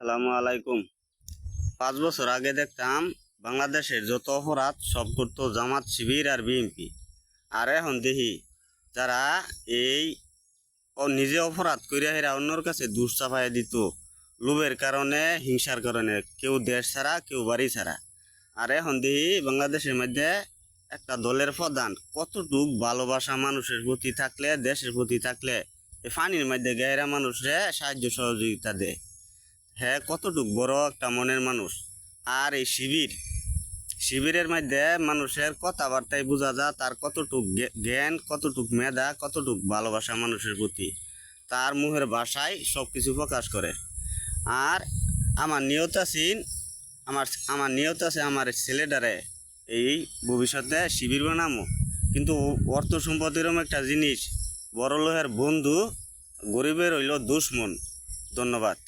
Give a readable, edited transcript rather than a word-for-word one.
সালামু আলাইকুম। 5 বছর আগে দেখতাম বাংলাদেশের যত অপরাধ সব করতো জামাত শিবির আর বিএনপি। আর এখন দেখি যারা এই নিজে অপরাধ করিয়া হেরা অন্যর কাছে দোষ চাপাইয়া দিত, লোভের কারণে, হিংসার কারণে, কেউ দেশ ছাড়া কেউ বাড়ি ছাড়া। আর এখন দেখি বাংলাদেশের মধ্যে একটা দলের প্রধান কতটুক ভালোবাসা মানুষের প্রতি থাকলে, দেশের প্রতি থাকলে এই পানির মধ্যে গেরা মানুষরে সাহায্য সহযোগিতা দেয়। হ্যাঁ, কতটুক বড় একটা মনের মানুষ। আর এই শিবিরের মধ্যে মানুষের কথাবার্তায় বোঝা যায় তার কতটুক জ্ঞান, কতটুক মেধা, কতটুক ভালোবাসা মানুষের প্রতি। তার মুখের ভাষায় সব কিছু প্রকাশ করে। আর আমার নিয়ত আছেন, আমার নিয়ত আছে আমার ছেলেটারে এই ভবিষ্যতে শিবির বানামো। কিন্তু অর্থ সম্পদ এরকম একটা জিনিস, বড় লোহের বন্ধু, গরিবের হইল দুশ্মন। ধন্যবাদ।